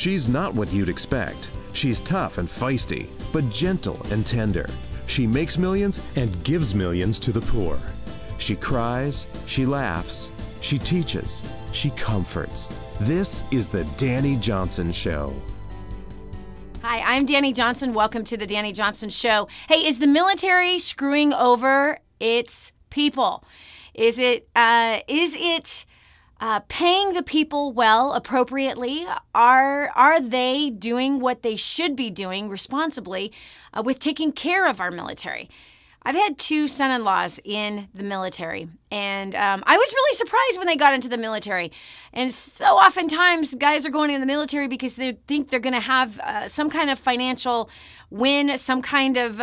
She's not what you'd expect. She's tough and feisty, but gentle and tender. She makes millions and gives millions to the poor. She cries, she laughs, she teaches, she comforts. This is the Dani Johnson Show. Hi, I'm Dani Johnson. Welcome to the Dani Johnson Show. Hey, is the military screwing over its people? Is it paying the people well, appropriately? Are they doing what they should be doing responsibly with taking care of our military? I've had two son-in-laws in the military, and I was really surprised when they got into the military. And so oftentimes, guys are going into the military because they think they're going to have some kind of financial win, some kind of,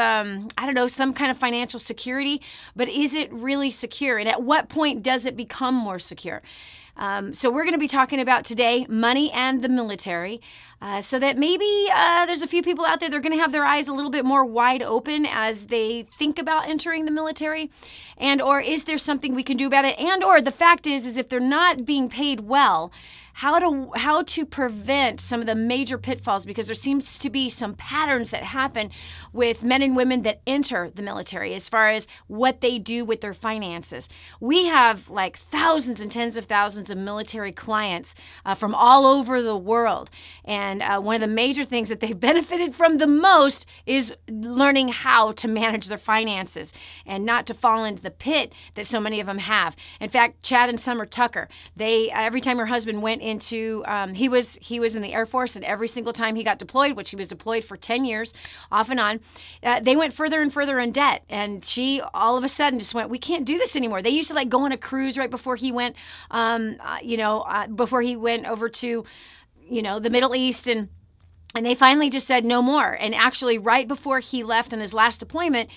some kind of financial security. But is it really secure? And at what point does it become more secure? So we're going to be talking about today money and the military, so that maybe there's a few people out there that are going to have their eyes a little bit more wide open as they think about entering the military, and or is there something we can do about it? And or the fact is if they're not being paid well, how to prevent some of the major pitfalls, because there seems to be some patterns that happen with men and women that enter the military as far as what they do with their finances. We have like thousands and tens of thousands of military clients from all over the world. And one of the major things that they've benefited from the most is learning how to manage their finances and not to fall into the pit that so many of them have. In fact, Chad and Summer Tucker, they every time her husband went into he was in the Air Force, and every single time he got deployed, which he was deployed for 10 years off and on, they went further and further in debt, and she all of a sudden just went, we can't do this anymore. They used to like go on a cruise right before he went before he went over to the Middle East, and they finally just said no more. And actually right before he left on his last deployment,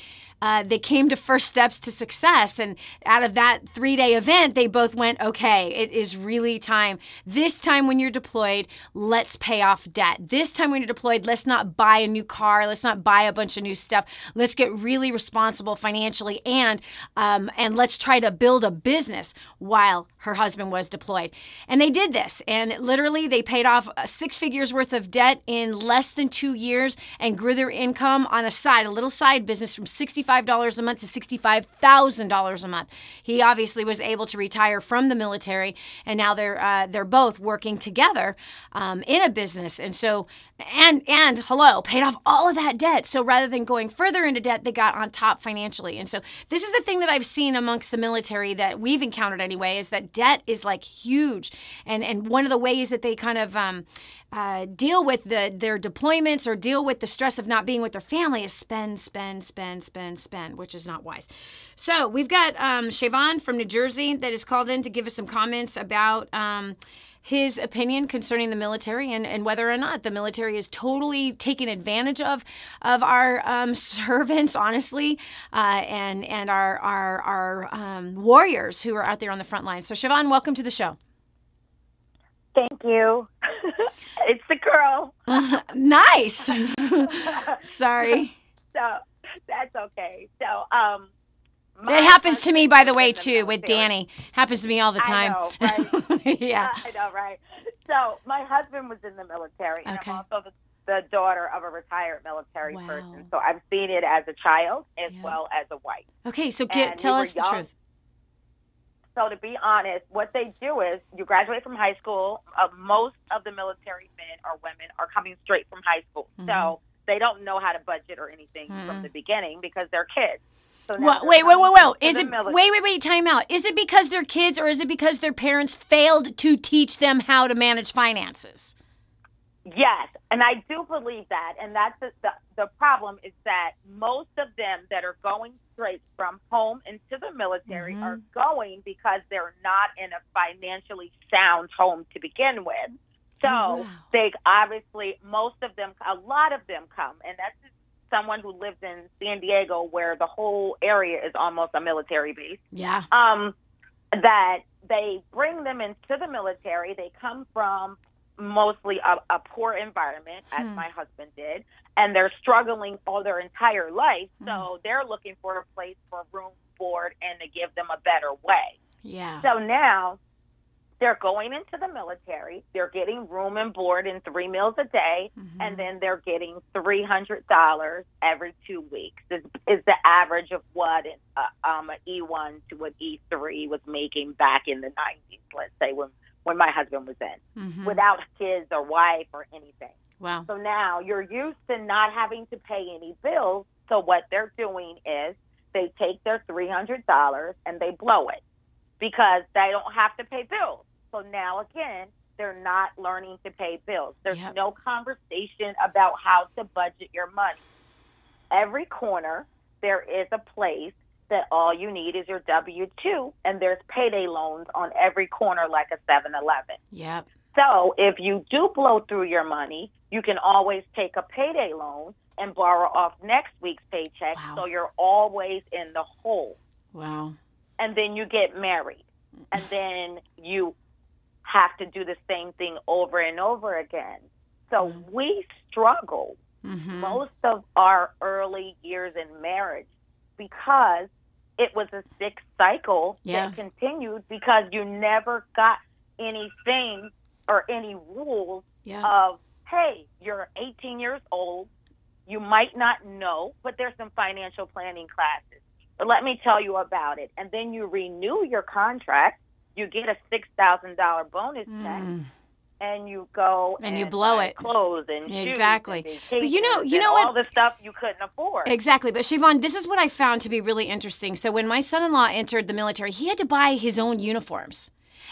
they came to first steps to success. And out of that 3-day event, they both went, okay, it is really time. This time when you're deployed, let's pay off debt. This time when you're deployed, let's not buy a new car. Let's not buy a bunch of new stuff. Let's get really responsible financially, and let's try to build a business while her husband was deployed. And they did this. And literally, they paid off 6 figures worth of debt in less than 2 years and grew their income on a little side business from $65 a month to $65,000 a month. He obviously was able to retire from the military, and now they're both working together in a business. And so, and paid off all of that debt. So rather than going further into debt, they got on top financially. And so this is the thing that I've seen amongst the military that we've encountered anyway, is that debt is like huge. And one of the ways that they kind of deal with their deployments or deal with the stress of not being with their family is spend, which is not wise. So we've got Shavon from New Jersey that has called in to give us some comments about his opinion concerning the military and whether or not the military is totally taking advantage of our servants, honestly, and our warriors who are out there on the front lines. So Shavon, welcome to the show. Thank you. It's the girl. Nice. Sorry. So that's okay. So it happens to me, by the way, too, with Dani. Happens to me all the time. I know, right? Yeah. I know, right? So my husband was in the military, and I'm also the daughter of a retired military person. So I've seen it as a child as well as a wife. Okay, so tell us the truth. So to be honest, what they do is you graduate from high school. Most of the military men or women are coming straight from high school. Mm-hmm. So they don't know how to budget or anything from the beginning because they're kids. So wait, time out. Is it because they're kids, or is it because their parents failed to teach them how to manage finances? Yes, and I do believe that, and that's the problem is that most of them that are going straight from home into the military are going because they're not in a financially sound home to begin with. So they obviously, a lot of them come, and that's someone who lives in San Diego where the whole area is almost a military base. Yeah. That they bring them into the military. They come from mostly a poor environment, as my husband did, and they're struggling all their entire life. So they're looking for a place for room, board, and to give them a better way. Yeah. So now they're going into the military, they're getting room and board and 3 meals a day, and then they're getting $300 every 2 weeks is the average of what an E1 to an E3 was making back in the 90s, let's say, when my husband was in, without kids or wife or anything. Wow. So now you're used to not having to pay any bills, so what they're doing is they take their $300 and they blow it because they don't have to pay bills. So now, again, they're not learning to pay bills. There's no conversation about how to budget your money. Every corner, there is a place that all you need is your W-2, and there's payday loans on every corner like a 7-Eleven. Yep. So if you do blow through your money, you can always take a payday loan and borrow off next week's paycheck, so you're always in the hole. Wow. And then you get married, and then you have to do the same thing over and over again. So we struggle most of our early years in marriage because it was a sick cycle that continued because you never got anything or any rules of, hey, you're 18 years old, you might not know, but there's some financial planning classes. But let me tell you about it. And then you renew your contract, you get a $6,000 bonus check, and you go and you blow it. Clothes and shoes exactly. and But you know all what? the stuff you couldn't afford. Exactly. But Siobhan, this is what I found to be really interesting. So when my son-in-law entered the military, he had to buy his own uniforms.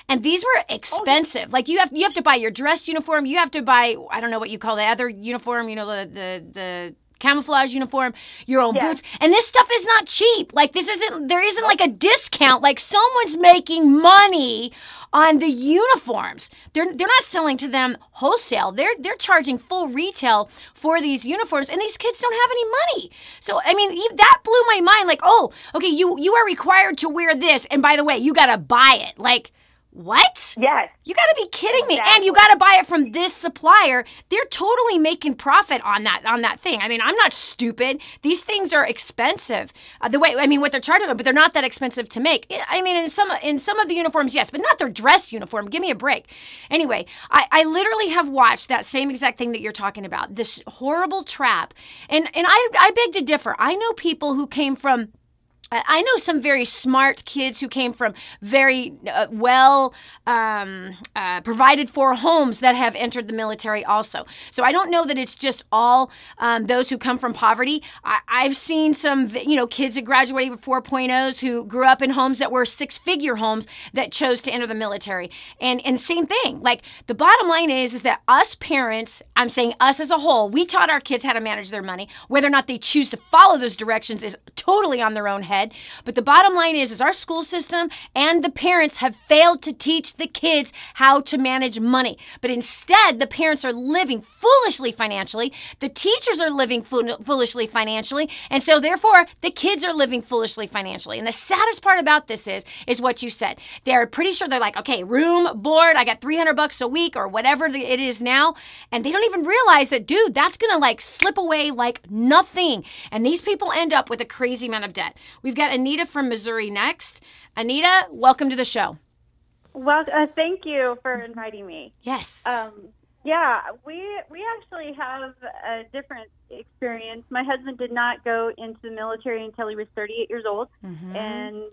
And these were expensive. Like you have to buy your dress uniform. You have to buy, I don't know what you call the other uniform, the camouflage uniform, your own boots. And this stuff is not cheap. Like there isn't like a discount. Like someone's making money on the uniforms. They're not selling to them wholesale. They're charging full retail for these uniforms, and these kids don't have any money. So I mean, that blew my mind. Like, oh, okay, you are required to wear this, and by the way, you got to buy it. Like, what? Yes. You got to be kidding me. And you got to buy it from this supplier. They're totally making profit on that thing. I mean, I'm not stupid. These things are expensive. What they're charging them, but they're not that expensive to make. I mean, in some of the uniforms, yes, but not their dress uniform. Give me a break. Anyway, I literally have watched that same exact thing that you're talking about, this horrible trap. And I beg to differ. I know people who came from I know some very smart kids who came from very provided for homes that have entered the military also. So I don't know that it's just all those who come from poverty. I've seen some, kids that graduated with 4.0s who grew up in homes that were six-figure homes that chose to enter the military. And same thing. Like the bottom line is that us parents, I'm saying us as a whole, we taught our kids how to manage their money. Whether or not they choose to follow those directions is totally on their own head. But the bottom line is our school system and the parents have failed to teach the kids how to manage money. But instead, the parents are living foolishly financially. The teachers are living foolishly financially. And so therefore, the kids are living foolishly financially. And the saddest part about this is what you said. They're pretty sure they're like, okay, room, board, I got $300 a week or whatever it is now. And they don't even realize that, dude, that's going to like slip away like nothing. And these people end up with a crazy amount of debt. We've got Anita from Missouri next. Anita, welcome to the show. Well, thank you for inviting me. Yes. Yeah, we actually have a different experience. My husband did not go into the military until he was 38 years old, and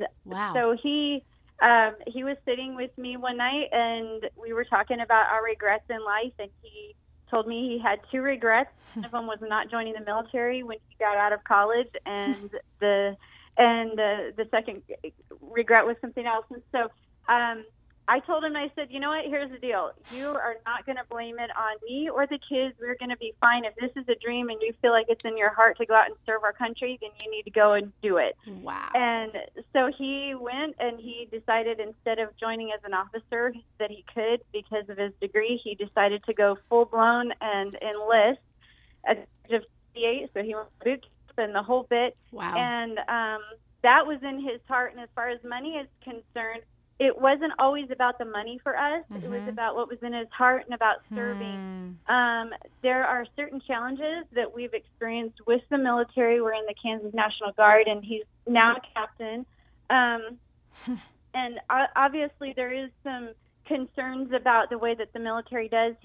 so he was sitting with me one night, and we were talking about our regrets in life, and he told me he had two regrets. One of them was not joining the military when he got out of college, and the second regret was something else. And so I told him, I said, you know what, here's the deal. You are not going to blame it on me or the kids. We're going to be fine. If this is a dream and you feel like it's in your heart to go out and serve our country, then you need to go and do it. Wow. And so he went and he decided instead of joining as an officer that he could because of his degree, he decided to go full-blown and enlist at the age of 58. So he went to boot camp and the whole bit. Wow. And that was in his heart. And as far as money is concerned, it wasn't always about the money for us. It was about what was in his heart and about serving. There are certain challenges that we've experienced with the military. We're in the Kansas National Guard, and he's now a captain. And obviously there is some concerns about the way that the military does.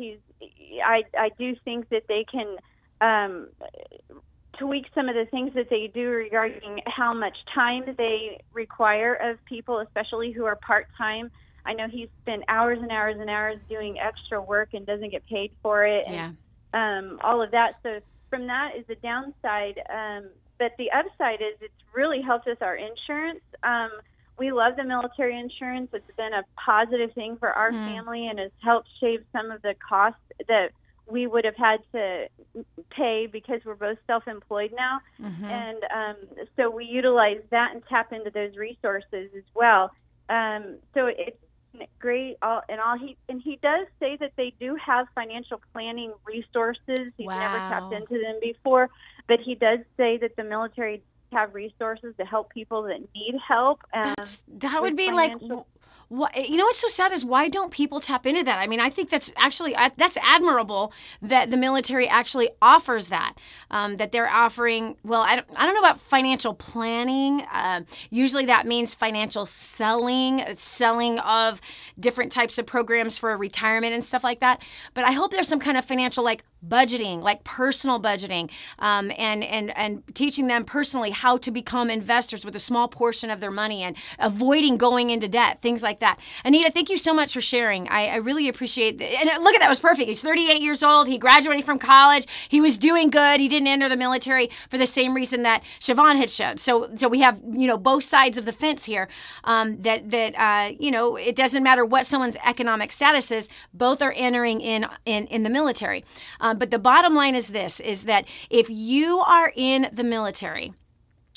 I do think that they can tweak some of the things that they do regarding how much time they require of people, especially who are part-time. I know he's spent hours and hours and hours doing extra work and doesn't get paid for it, and all of that. So from that is the downside. But the upside is it's really helped us our insurance. We love the military insurance. It's been a positive thing for our family and has helped shave some of the costs that we would have had to pay because we're both self-employed now. And so we utilize that and tap into those resources as well. So it's great. He does say that they do have financial planning resources. He's never tapped into them before, but he does say that the military have resources to help people that need help. That would be financial. What, you know what's so sad is why don't people tap into that? I mean, I think that's actually that's admirable that the military actually offers that. That they're offering. Well, I don't know about financial planning. Usually that means financial selling of different types of programs for retirement and stuff like that. But I hope there's some kind of financial budgeting, like personal budgeting, and teaching them personally how to become investors with a small portion of their money and avoiding going into debt, things like that. Anita, thank you so much for sharing. I really appreciate it. And look at that, was perfect. He's 38 years old. He graduated from college. He was doing good. He didn't enter the military for the same reason that Siobhan had showed. So we have, both sides of the fence here, that it doesn't matter what someone's economic status is, both are entering in the military. But the bottom line is this, is that if you are in the military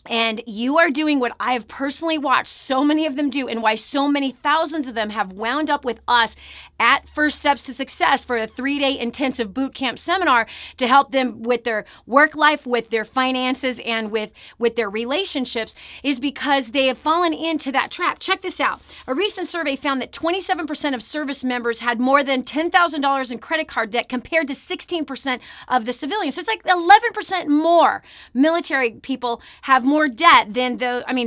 and you are doing what I have personally watched so many of them do, and why so many thousands of them have wound up with us at First Steps to Success for a 3-day intensive boot camp seminar to help them with their work life, with their finances, and with their relationships, is because they have fallen into that trap. Check this out. A recent survey found that 27% of service members had more than $10,000 in credit card debt compared to 16% of the civilians. So it's like 11% more military people have more debt than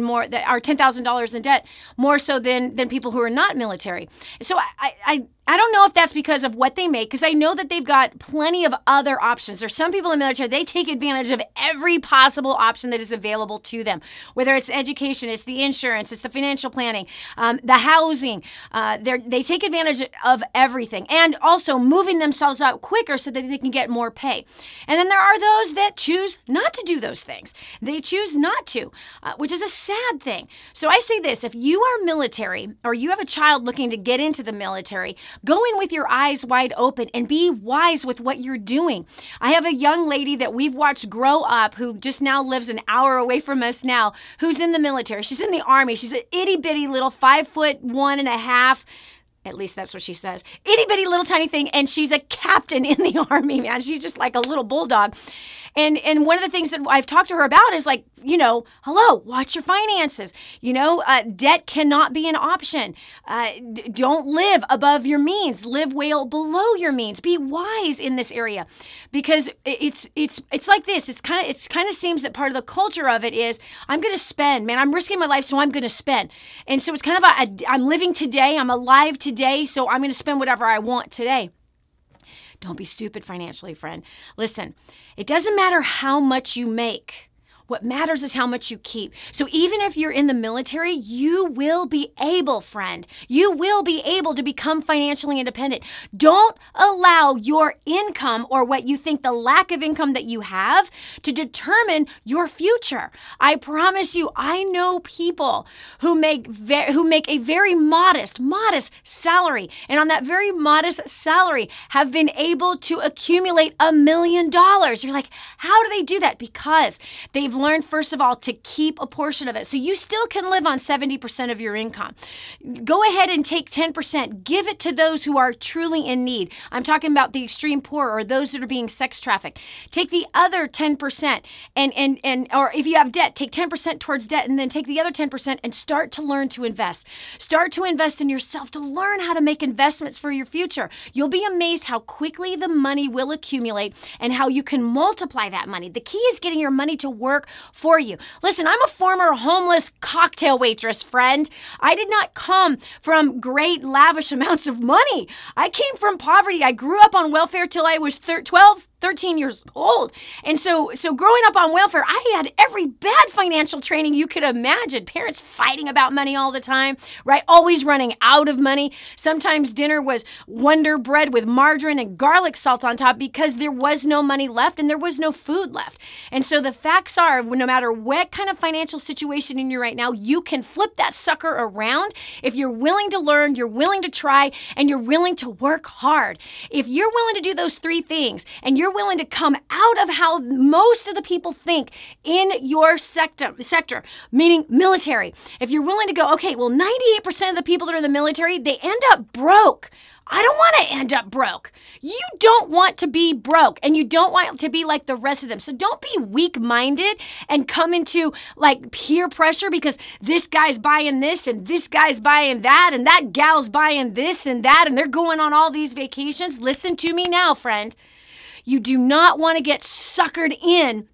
more that are $10,000 in debt, more so than people who are not military. So I don't know if that's because of what they make, because I know that they've got plenty of other options. There's some people in the military, they take advantage of every possible option that is available to them, whether it's education, it's the insurance, it's the financial planning, the housing. They take advantage of everything, and also moving themselves up quicker so that they can get more pay. And then there are those that choose not to do those things. They choose not to, which is a sad thing. So I say this, if you are military or you have a child looking to get into the military, go in with your eyes wide open and be wise with what you're doing. I have a young lady that we've watched grow up who just now lives an hour away from us now, who's in the military. She's in the Army. She's an itty bitty little 5'1.5". At least that's what she says. Itty bitty little tiny thing. And she's a captain in the Army, man. She's just like a little bulldog. And one of the things that I've talked to her about is hello, watch your finances. Debt cannot be an option. Don't live above your means. Live well below your means. Be wise in this area, because it's like this. It kind of seems that part of the culture of it is I'm going to spend, man. I'm risking my life, so I'm going to spend. And so it's kind of I'm living today. I'm alive today, so I'm going to spend whatever I want today. Don't be stupid financially, friend. Listen, it doesn't matter how much you make. What matters is how much you keep. So even if you're in the military, you will be able, friend. You will be able to become financially independent. Don't allow your income, or what you think the lack of income that you have, to determine your future. I promise you, I know people who make a very modest salary, and on that very modest salary have been able to accumulate $1 million. You're like, how do they do that? Because they've learned, first of all, to keep a portion of it. So you still can live on 70% of your income. Go ahead and take 10%. Give it to those who are truly in need. I'm talking about the extreme poor or those that are being sex trafficked. Take the other 10% or if you have debt, take 10% towards debt, and then take the other 10% and start to learn to invest. Start to invest in yourself, to learn how to make investments for your future. You'll be amazed how quickly the money will accumulate and how you can multiply that money. The key is getting your money to work for you. Listen, I'm a former homeless cocktail waitress, friend. I did not come from great lavish amounts of money. I came from poverty. I grew up on welfare till I was 13 years old. And so growing up on welfare, I had every bad financial training you could imagine. Parents fighting about money all the time, right? Always running out of money. Sometimes dinner was Wonder Bread with margarine and garlic salt on top because there was no money left and there was no food left. And so the facts are, no matter what kind of financial situation you're in right now, you can flip that sucker around if you're willing to learn, you're willing to try, and you're willing to work hard. If you're willing to do those three things and you're willing to come out of how most of the people think in your sector, meaning military. If you're willing to go, okay, well, 98% of the people that are in the military, they end up broke. I don't want to end up broke. You don't want to be broke, and you don't want to be like the rest of them. So don't be weak-minded and come into like peer pressure because this guy's buying this and this guy's buying that and that gal's buying this and that and they're going on all these vacations. Listen to me now, friend. You do not want to get suckered in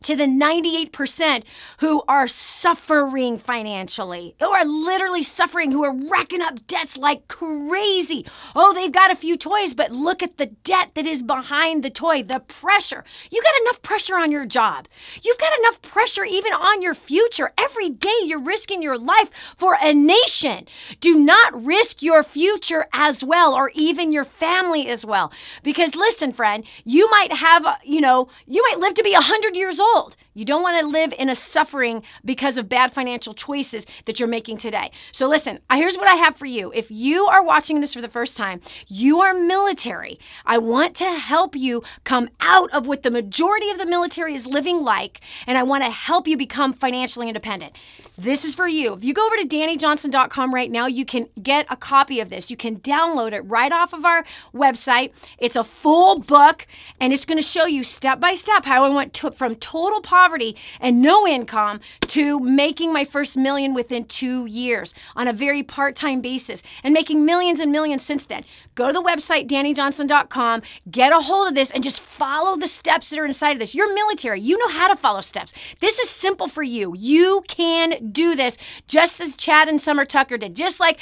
to the 98% who are suffering financially, who are literally suffering, who are racking up debts like crazy. Oh, they've got a few toys, but look at the debt that is behind the toy, the pressure. You got enough pressure on your job. You've got enough pressure even on your future. Every day you're risking your life for a nation. Do not risk your future as well, or even your family as well. Because listen, friend, you might have, you might live to be 100 years old. You don't want to live in a suffering because of bad financial choices that you're making today. So listen, here's what I have for you. If you are watching this for the first time, you are military. I want to help you come out of what the majority of the military is living like, and I want to help you become financially independent. This is for you. If you go over to DaniJohnson.com right now, you can get a copy of this. You can download it right off of our website. It's a full book, and it's going to show you step by step how I went from total poverty and no income to making my first million within 2 years on a very part-time basis and making millions and millions since then. Go to the website, DaniJohnson.com, get a hold of this, and just follow the steps that are inside of this. You're military. You know how to follow steps. This is simple for you. You can do this just as Chad and Summer Tucker did, just like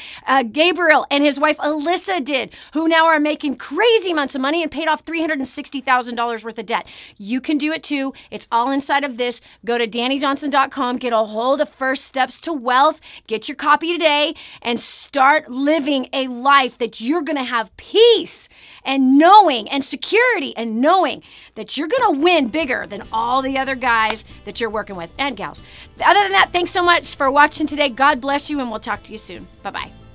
Gabriel and his wife Alyssa did, who now are making crazy amounts of money and paid off $360,000 worth of debt. You can do it too. It's all inside of this. Go to DaniJohnson.com, get a hold of First Steps to Wealth, get your copy today, and start living a life that you're going to have peace and knowing and security and knowing that you're going to win bigger than all the other guys that you're working with and gals. Other than that, thanks so much for watching today. God bless you, and we'll talk to you soon. Bye-bye.